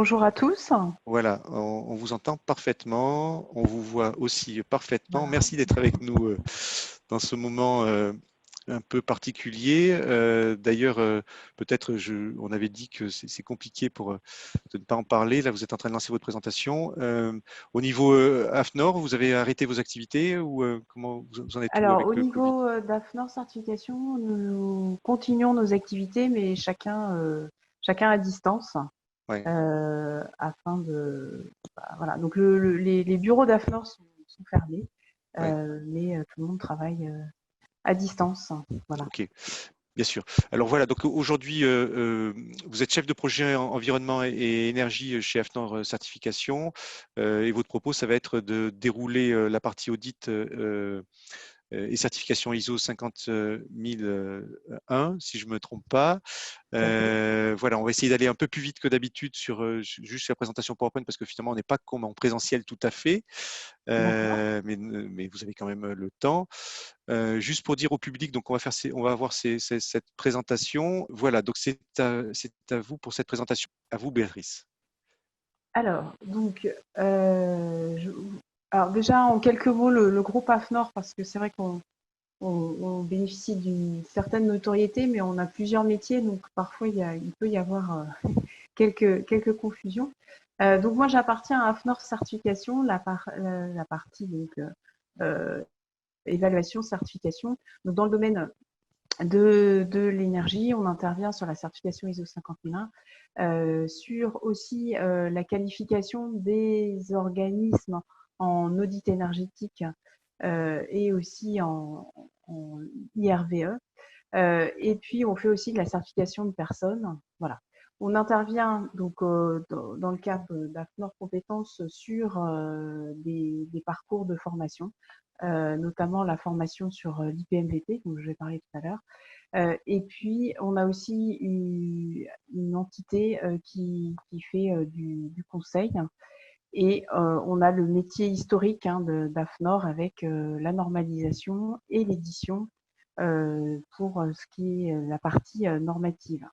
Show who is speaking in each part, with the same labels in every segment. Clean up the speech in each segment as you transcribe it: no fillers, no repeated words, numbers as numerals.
Speaker 1: Bonjour à tous.
Speaker 2: Voilà, on vous entend parfaitement, on vous voit aussi parfaitement.
Speaker 1: Voilà.
Speaker 2: Merci d'être avec nous dans ce moment un peu particulier. D'ailleurs, peut-être on avait dit que c'est compliqué de ne pas en parler. Là, vous êtes en train de lancer votre présentation. Au niveau AFNOR, vous avez arrêté vos activités ou comment vous en êtes où
Speaker 1: Alors,
Speaker 2: avec
Speaker 1: au
Speaker 2: le Covid?
Speaker 1: niveau d'AFNOR Certification, nous continuons nos activités, mais chacun à distance,
Speaker 2: Ouais,
Speaker 1: afin de… voilà. Donc, les bureaux d'AFNOR sont fermés,
Speaker 2: ouais,
Speaker 1: mais tout le monde travaille à distance. Voilà.
Speaker 2: ok. Bien sûr. Alors voilà, donc aujourd'hui, vous êtes chef de projet environnement et énergie chez AFNOR Certification, et votre propos, ça va être de dérouler la partie audit et certification ISO 50001, si je me trompe pas.
Speaker 1: Tout à fait.
Speaker 2: Voilà, on va essayer d'aller un peu plus vite que d'habitude sur juste la présentation PowerPoint parce que finalement, on n'est pas comme en présentiel tout à fait,
Speaker 1: D'accord.
Speaker 2: mais vous avez quand même le temps. Juste pour dire au public, donc on va avoir cette présentation. Voilà, donc c'est à vous pour cette présentation. À vous, Béatrice.
Speaker 1: Alors, donc, alors déjà, en quelques mots, le groupe AFNOR, parce que c'est vrai qu'on bénéficie d'une certaine notoriété, mais on a plusieurs métiers, donc parfois il peut y avoir quelques confusions. Donc moi j'appartiens à AFNOR Certification, la partie donc euh, évaluation certification. Donc dans le domaine de l'énergie, on intervient sur la certification ISO 50001, sur aussi la qualification des organismes en audit énergétique et aussi en IRVE. Et puis, on fait aussi de la certification de personnes. Voilà. On intervient donc dans le cadre d'AFNOR Compétences sur des parcours de formation, notamment la formation sur l'IPMVP, dont je vais parler tout à l'heure. Et puis, on a aussi une entité qui fait du conseil. Et on a le métier historique d'AFNOR avec la normalisation et l'édition pour ce qui est la partie normative.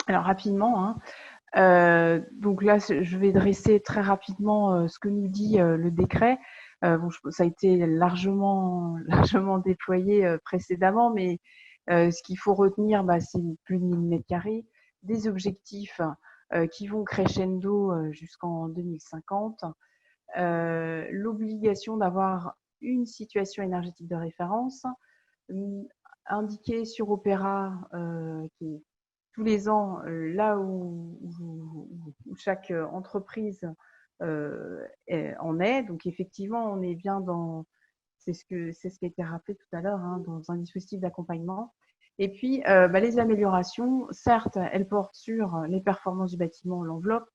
Speaker 1: Alors rapidement, donc là, je vais dresser très rapidement ce que nous dit le décret. Bon, ça a été largement déployé précédemment, mais ce qu'il faut retenir, c'est plus de 1000 mètres carrés, des objectifs qui vont crescendo jusqu'en 2050, l'obligation d'avoir une situation énergétique de référence, indiquée sur Opéra, qui est tous les ans là où chaque entreprise en est. Donc effectivement, on est bien dans, c'est ce qui a été rappelé tout à l'heure, dans un dispositif d'accompagnement. Et puis, les améliorations, certes, elles portent sur les performances du bâtiment, l'enveloppe,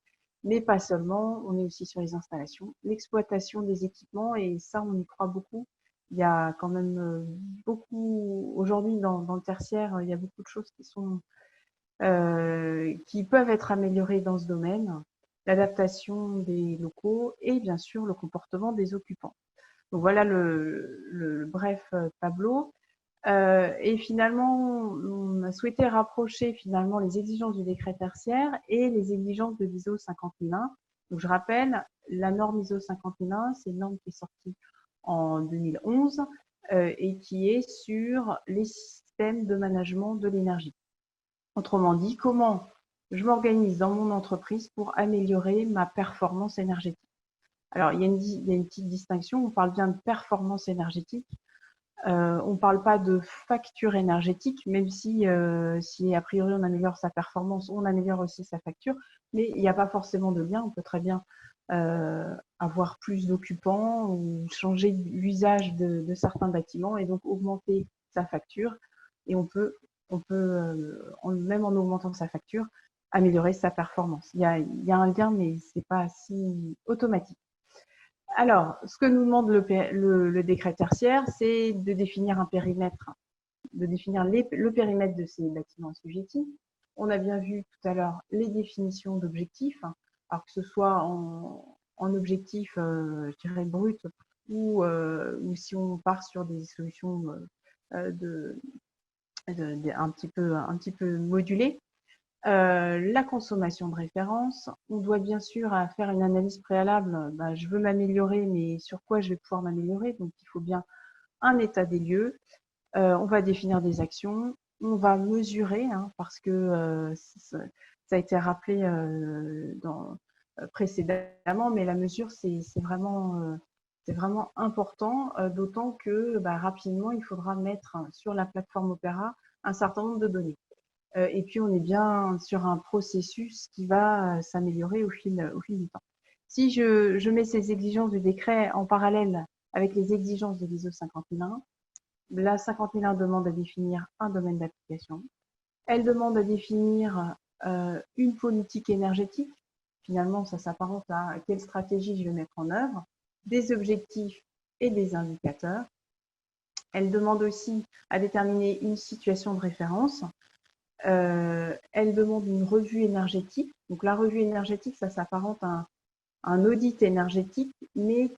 Speaker 1: mais pas seulement. On est aussi sur les installations, l'exploitation des équipements, et ça, on y croit beaucoup. Il y a quand même beaucoup, aujourd'hui, dans le tertiaire, il y a beaucoup de choses qui peuvent être améliorées dans ce domaine, l'adaptation des locaux et bien sûr le comportement des occupants. Donc voilà le bref tableau. Et finalement, on a souhaité rapprocher finalement les exigences du décret tertiaire et les exigences de l'ISO 50001. Donc je rappelle, la norme ISO 50001, c'est une norme qui est sortie en 2011 et qui est sur les systèmes de management de l'énergie. Autrement dit, comment je m'organise dans mon entreprise pour améliorer ma performance énergétique. Alors, il y a une petite distinction, on parle bien de performance énergétique. On ne parle pas de facture énergétique, même si a priori on améliore sa performance, on améliore aussi sa facture, mais il n'y a pas forcément de lien. On peut très bien avoir plus d'occupants ou changer l'usage de certains bâtiments et donc augmenter sa facture. Et même en augmentant sa facture, améliorer sa performance. Il y a un lien, mais ce n'est pas si automatique. Alors, ce que nous demande le décret tertiaire, c'est de définir un périmètre, de définir le périmètre de ces bâtiments assujettis. On a bien vu tout à l'heure les définitions d'objectifs, alors que ce soit en objectif, je dirais, brut, ou si on part sur des solutions un petit peu modulées. La consommation de référence. On doit bien sûr faire une analyse préalable. Je veux m'améliorer, mais sur quoi je vais pouvoir m'améliorer? Donc, il faut bien un état des lieux. On va définir des actions. On va mesurer, hein, parce que ça a été rappelé précédemment, mais la mesure, c'est vraiment important, d'autant que rapidement, il faudra mettre sur la plateforme Opera un certain nombre de données. Et puis, on est bien sur un processus qui va s'améliorer au fil du temps. Si je mets ces exigences du décret en parallèle avec les exigences de l'ISO 50001, la 50001 demande à définir un domaine d'application. Elle demande à définir une politique énergétique. Finalement, ça s'apparente à quelle stratégie je vais mettre en œuvre, des objectifs et des indicateurs. Elle demande aussi à déterminer une situation de référence. Elle demande une revue énergétique. Donc la revue énergétique, ça s'apparente à un audit énergétique, mais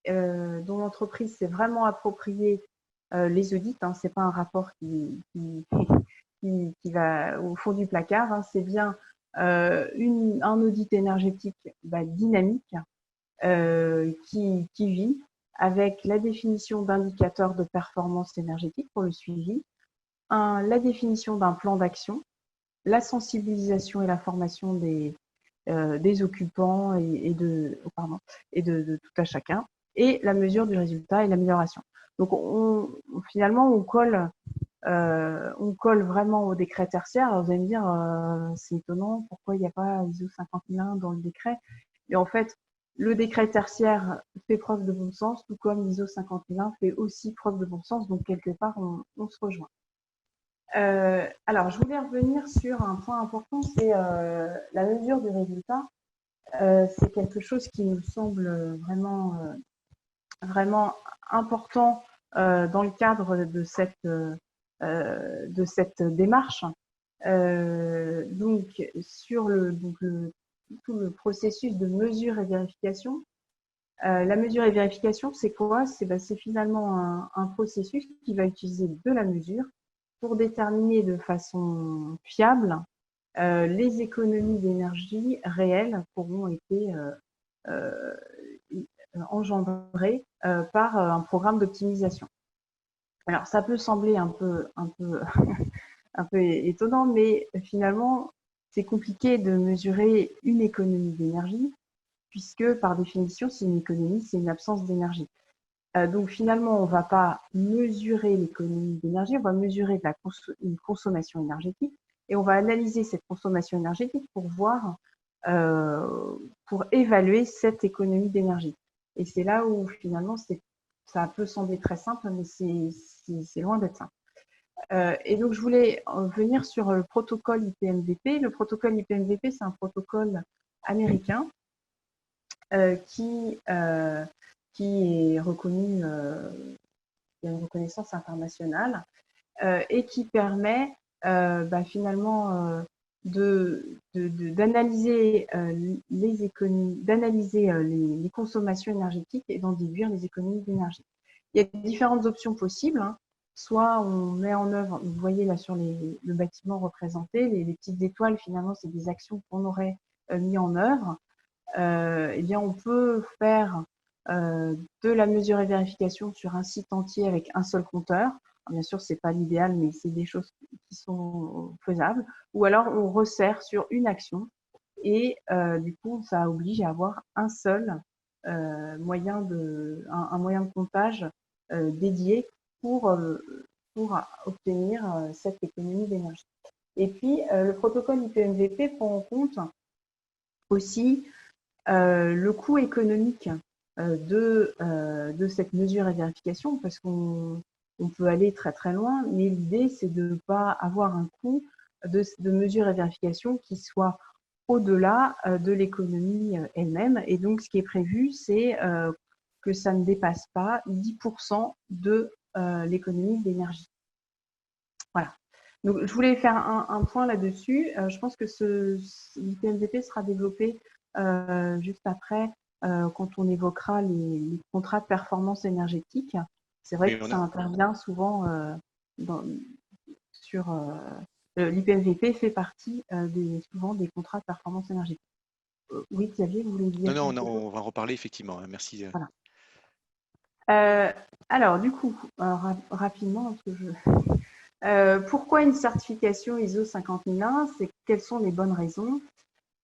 Speaker 1: dont l'entreprise s'est vraiment approprié les audits. Hein, c'est pas un rapport qui va au fond du placard. Hein, c'est bien un audit énergétique dynamique qui vit avec la définition d'indicateurs de performance énergétique pour le suivi, la définition d'un plan d'action, la sensibilisation et la formation des occupants et de tout à chacun, et la mesure du résultat et l'amélioration. Donc finalement, on colle vraiment au décret tertiaire. Alors, vous allez me dire, c'est étonnant, pourquoi il n'y a pas ISO 50001 dans le décret? Et en fait, le décret tertiaire fait preuve de bon sens, tout comme l'ISO 50001 fait aussi preuve de bon sens, donc quelque part, on se rejoint. Alors, je voulais revenir sur un point important, c'est la mesure du résultat. C'est quelque chose qui nous semble vraiment important dans le cadre de cette démarche. Donc, sur tout le processus de mesure et vérification, la mesure et vérification, c'est quoi? C'est finalement un processus qui va utiliser de la mesure pour déterminer de façon fiable les économies d'énergie réelles qui auront été engendrées par un programme d'optimisation. Alors, ça peut sembler un peu étonnant, mais finalement, c'est compliqué de mesurer une économie d'énergie, puisque par définition, c'est une économie, c'est une absence d'énergie. Donc finalement, on ne va pas mesurer l'économie d'énergie, on va mesurer une consommation énergétique et on va analyser cette consommation énergétique pour voir, pour évaluer cette économie d'énergie. Et c'est là où finalement, ça peut sembler très simple, mais c'est loin d'être simple. Et donc, je voulais venir sur le protocole IPMVP. Le protocole IPMVP, c'est un protocole américain qui est reconnu, il y a une reconnaissance internationale et qui permet finalement d'analyser les économies, d'analyser les consommations énergétiques et d'en déduire les économies d'énergie. Il y a différentes options possibles. Hein. Soit on met en œuvre, vous voyez là sur le bâtiment représenté, les petites étoiles, finalement, c'est des actions qu'on aurait mis en œuvre. Eh bien, on peut faire de la mesure et vérification sur un site entier avec un seul compteur. Alors, bien sûr, ce n'est pas l'idéal, mais c'est des choses qui sont faisables. Ou alors, on resserre sur une action et du coup, ça oblige à avoir un seul moyen un moyen de comptage dédié pour obtenir cette économie d'énergie. Et puis, le protocole IPMVP prend en compte aussi le coût économique de cette mesure et vérification, parce qu'on peut aller très très loin, mais l'idée c'est de ne pas avoir un coût de mesure et vérification qui soit au-delà de l'économie elle-même. Et donc ce qui est prévu, c'est que ça ne dépasse pas 10% de l'économie d'énergie. Voilà. Donc, je voulais faire un point là-dessus. Je pense que l'IPMVP sera développé juste après, quand on évoquera les contrats de performance énergétique. C'est vrai que ça intervient souvent sur l'IPMVP fait partie souvent des contrats de performance énergétique. Oui, Xavier, vous voulez dire
Speaker 2: Non,
Speaker 1: quelque chose?
Speaker 2: on va en reparler effectivement. Merci.
Speaker 1: Voilà. Alors, du coup, rapidement, parce que pourquoi une certification ISO 50001? Quelles sont les bonnes raisons?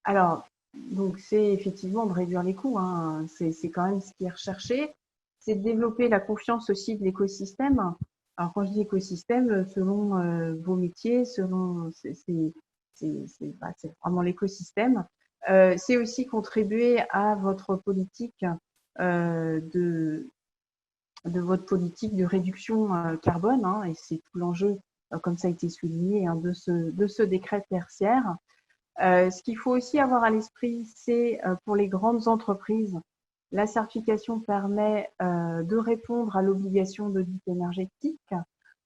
Speaker 1: Alors, donc c'est effectivement de réduire les coûts, hein. C'est quand même ce qui est recherché. C'est de développer la confiance aussi de l'écosystème. Alors quand je dis écosystème, selon vos métiers, selon c'est vraiment l'écosystème. C'est aussi contribuer à votre politique de votre politique de réduction carbone, hein, et c'est tout l'enjeu, comme ça a été souligné, hein, de ce décret tertiaire. Ce qu'il faut aussi avoir à l'esprit, c'est pour les grandes entreprises, la certification permet de répondre à l'obligation d'audit énergétique,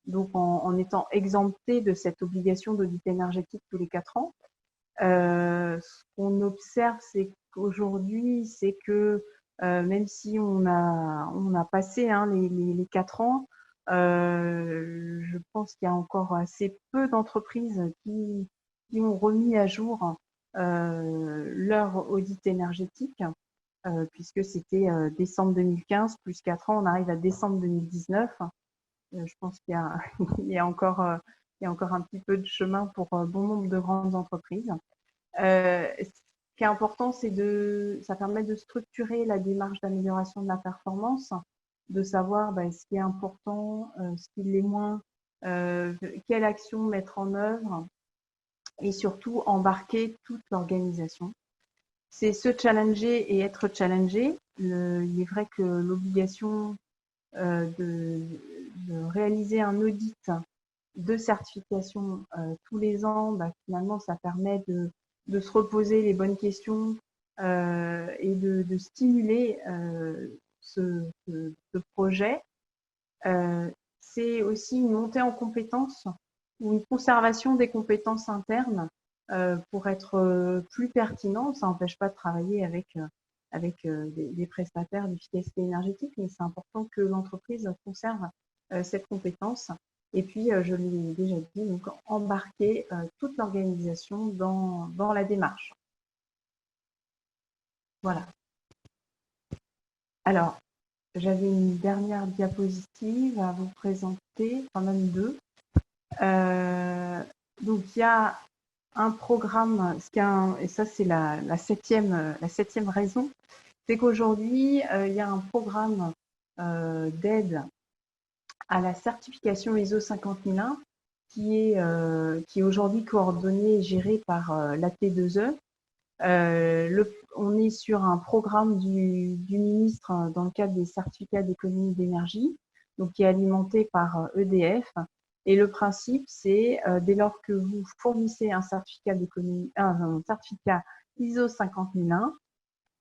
Speaker 1: donc en étant exempté de cette obligation d'audit énergétique tous les 4 ans. Ce qu'on observe, c'est qu'aujourd'hui, c'est que même si on a passé, hein, les 4 ans, je pense qu'il y a encore assez peu d'entreprises qui ont remis à jour leur audit énergétique, puisque c'était décembre 2015 plus 4 ans, on arrive à décembre 2019. Je pense qu'il y a, il y a encore un petit peu de chemin pour bon nombre de grandes entreprises. Ce qui est important, ça permet de structurer la démarche d'amélioration de la performance, de savoir ce qui est important, ce qui l'est moins, quelle action mettre en œuvre et surtout embarquer toute l'organisation. C'est se challenger et être challengé. Il est vrai que l'obligation de réaliser un audit de certification tous les ans, finalement, ça permet de se reposer les bonnes questions et de stimuler ce projet. C'est aussi une montée en compétences ou une conservation des compétences internes pour être plus pertinent. Ça n'empêche pas de travailler avec des prestataires d'efficacité énergétique, mais c'est important que l'entreprise conserve cette compétence. Et puis, je l'ai déjà dit, donc embarquer toute l'organisation dans la démarche. Voilà. Alors, j'avais une dernière diapositive à vous présenter, quand même deux. Donc, il y a un programme, et ça c'est la septième raison, c'est qu'aujourd'hui, il y a un programme d'aide à la certification ISO 50001 qui est aujourd'hui coordonné et géré par l'AT2E. On est sur un programme du ministre dans le cadre des certificats d'économie d'énergie, donc qui est alimenté par EDF. Et le principe, c'est dès lors que vous fournissez un certificat ISO 50001,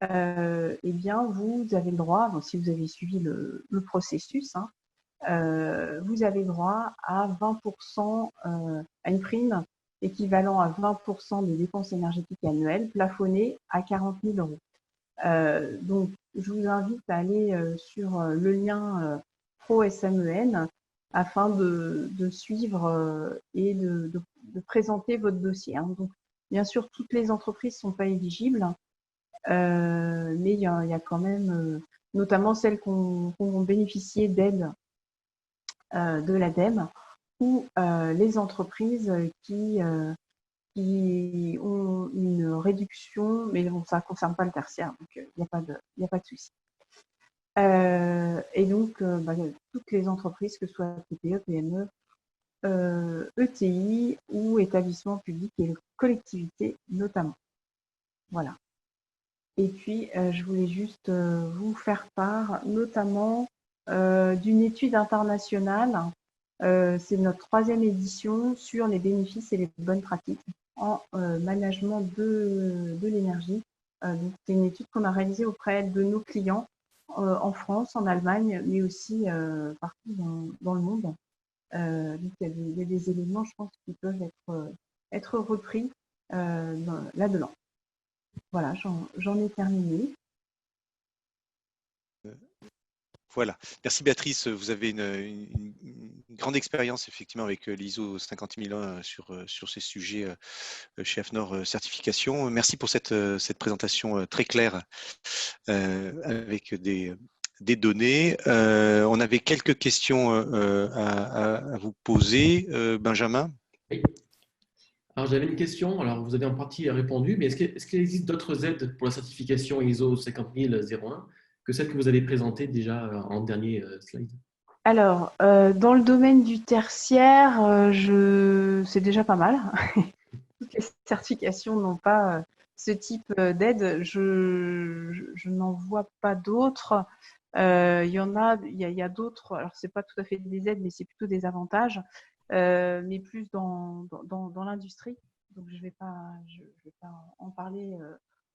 Speaker 1: eh bien vous avez le droit, donc si vous avez suivi le processus, hein, vous avez droit à 20%, à une prime équivalent à 20% des dépenses énergétiques annuelles, plafonnées à 40 000 euros. Donc, je vous invite à aller sur le lien ProSMEN afin de suivre et de présenter votre dossier, hein. Donc, bien sûr, toutes les entreprises ne sont pas éligibles, mais il y a quand même, notamment celles qui ont bénéficié d'aides de l'ADEME ou les entreprises qui ont une réduction, mais bon, ça ne concerne pas le tertiaire, donc il n'y a pas de souci. Et donc, toutes les entreprises, que ce soit TPE, PME, ETI ou établissements publics et collectivités notamment. Voilà. Et puis, je voulais juste vous faire part notamment d'une étude internationale. C'est notre 3e édition sur les bénéfices et les bonnes pratiques en management de l'énergie. C'est une étude qu'on a réalisée auprès de nos clients en France, en Allemagne, mais aussi partout dans le monde. Donc il y a des éléments, je pense, qui peuvent être repris là-dedans. Voilà, j'en ai terminé.
Speaker 2: Voilà. Merci Béatrice. Vous avez une grande expérience effectivement avec l'ISO 50001 sur ces sujets chez AFNOR Certification. Merci pour cette présentation très claire avec des données. On avait quelques questions à vous poser. Benjamin?
Speaker 3: Oui. Alors, j'avais une question. Alors, vous avez en partie répondu, mais est-ce qu'il existe d'autres aides pour la certification ISO 50001 que celles que vous avez présentées déjà en dernier slide?
Speaker 1: Alors, dans le domaine du tertiaire, c'est déjà pas mal. Toutes les certifications n'ont pas ce type d'aide. Je n'en vois pas d'autres. Il y a d'autres. Alors, c'est pas tout à fait des aides, mais c'est plutôt des avantages, mais plus dans l'industrie. Donc, je vais pas en parler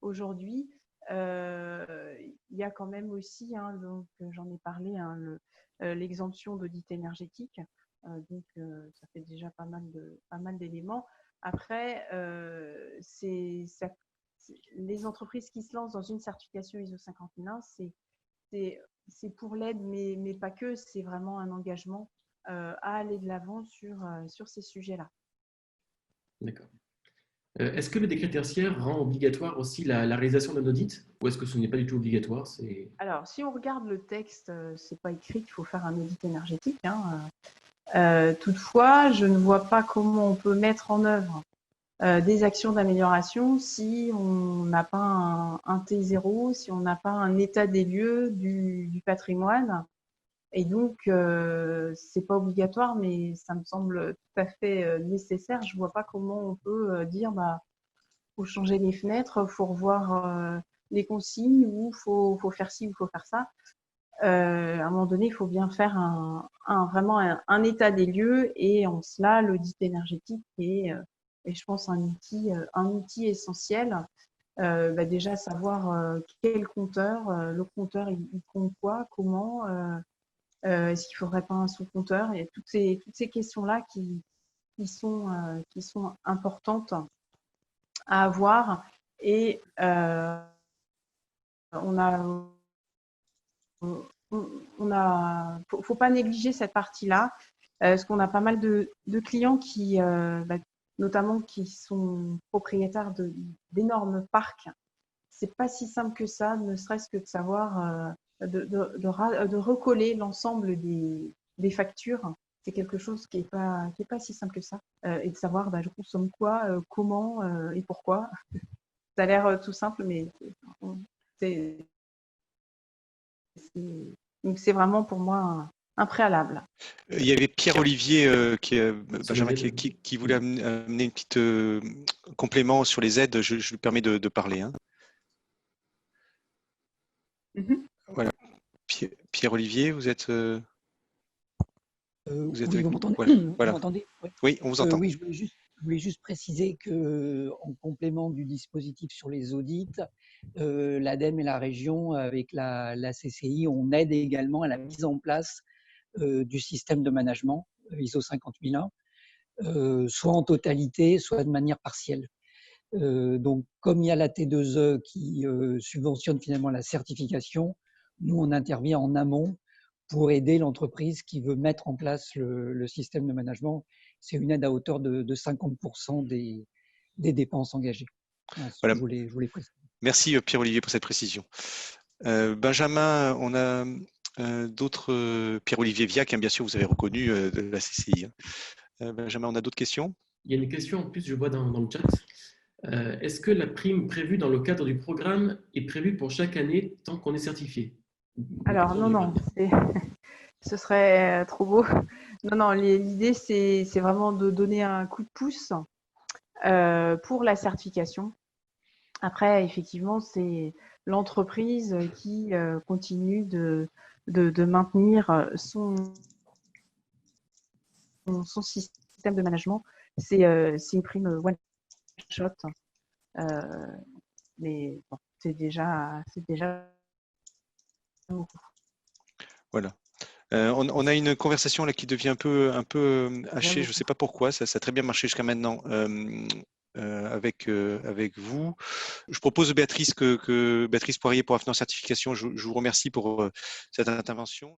Speaker 1: aujourd'hui. Il y a quand même aussi, hein, donc j'en ai parlé, hein, l'exemption d'audit énergétique. Donc, ça fait déjà pas mal d'éléments. Après, les entreprises qui se lancent dans une certification ISO 50001, c'est pour l'aide, mais pas que. C'est vraiment un engagement à aller de l'avant sur ces sujets-là.
Speaker 3: D'accord. Est-ce que le décret tertiaire rend obligatoire aussi la réalisation d'un audit ou est-ce que ce n'est pas du tout obligatoire?
Speaker 1: Alors, si on regarde le texte, c'est pas écrit qu'il faut faire un audit énergétique, hein. Toutefois, je ne vois pas comment on peut mettre en œuvre des actions d'amélioration si on n'a pas un T0, si on n'a pas un état des lieux du patrimoine. Et donc, c'est pas obligatoire, mais ça me semble tout à fait nécessaire. Je vois pas comment on peut dire, faut changer les fenêtres, faut revoir les consignes, ou faut faire ci ou faut faire ça. À un moment donné, il faut bien faire vraiment un état des lieux, et en cela, l'audit énergétique est, je pense, un outil essentiel. Déjà savoir quel compteur, le compteur il compte quoi, comment, est-ce qu'il ne faudrait pas un sous-compteur, et toutes ces questions-là qui sont importantes à avoir. Et faut pas négliger cette partie-là, parce qu'on a pas mal de clients qui, notamment qui sont propriétaires d'énormes parcs. C'est pas si simple que ça, ne serait-ce que de savoir de recoller l'ensemble des factures. C'est quelque chose qui est pas si simple que ça, et de savoir je consomme quoi, comment et pourquoi. Ça a l'air tout simple, mais donc c'est vraiment pour moi un préalable.
Speaker 2: Il y avait Pierre-Olivier Benjamin,
Speaker 3: les aides.
Speaker 2: qui voulait amener une petite complément sur les aides. Je lui permets de parler. Hein. Voilà. Pierre-Olivier, vous êtes.
Speaker 4: Oui, vous m'entendez?
Speaker 2: Voilà.
Speaker 4: Vous m'entendez?
Speaker 2: Oui, on vous entend.
Speaker 4: Oui, je voulais juste préciser que, en complément du dispositif sur les audits, l'ADEME et la région, avec la CCI, on aide également à la mise en place du système de management ISO 50001, soit en totalité, soit de manière partielle. Donc, comme il y a la T2E qui subventionne finalement la certification, nous, on intervient en amont pour aider l'entreprise qui veut mettre en place le système de management. C'est une aide à hauteur de 50% des dépenses engagées. Voilà. Je voulais préciser.
Speaker 2: Merci Pierre-Olivier pour cette précision. Benjamin, on a d'autres. Pierre-Olivier Viac, bien sûr, vous avez reconnu de la CCI. Benjamin, on a d'autres questions?
Speaker 3: Il y a une question en plus, je vois dans le chat. Est-ce que la prime prévue dans le cadre du programme est prévue pour chaque année tant qu'on est certifié?
Speaker 1: Alors non, ce serait trop beau. Non, l'idée c'est vraiment de donner un coup de pouce pour la certification. Après, effectivement, c'est l'entreprise qui continue de maintenir son système de management. C'est une prime one shot, mais bon, c'est déjà beaucoup.
Speaker 2: Voilà. On a une conversation là qui devient un peu hachée. Je ne sais pas pourquoi. Ça a très bien marché jusqu'à maintenant. avec vous. Je propose Béatrice que Béatrice Poirier pour AFNOR Certification. Je vous remercie pour cette intervention.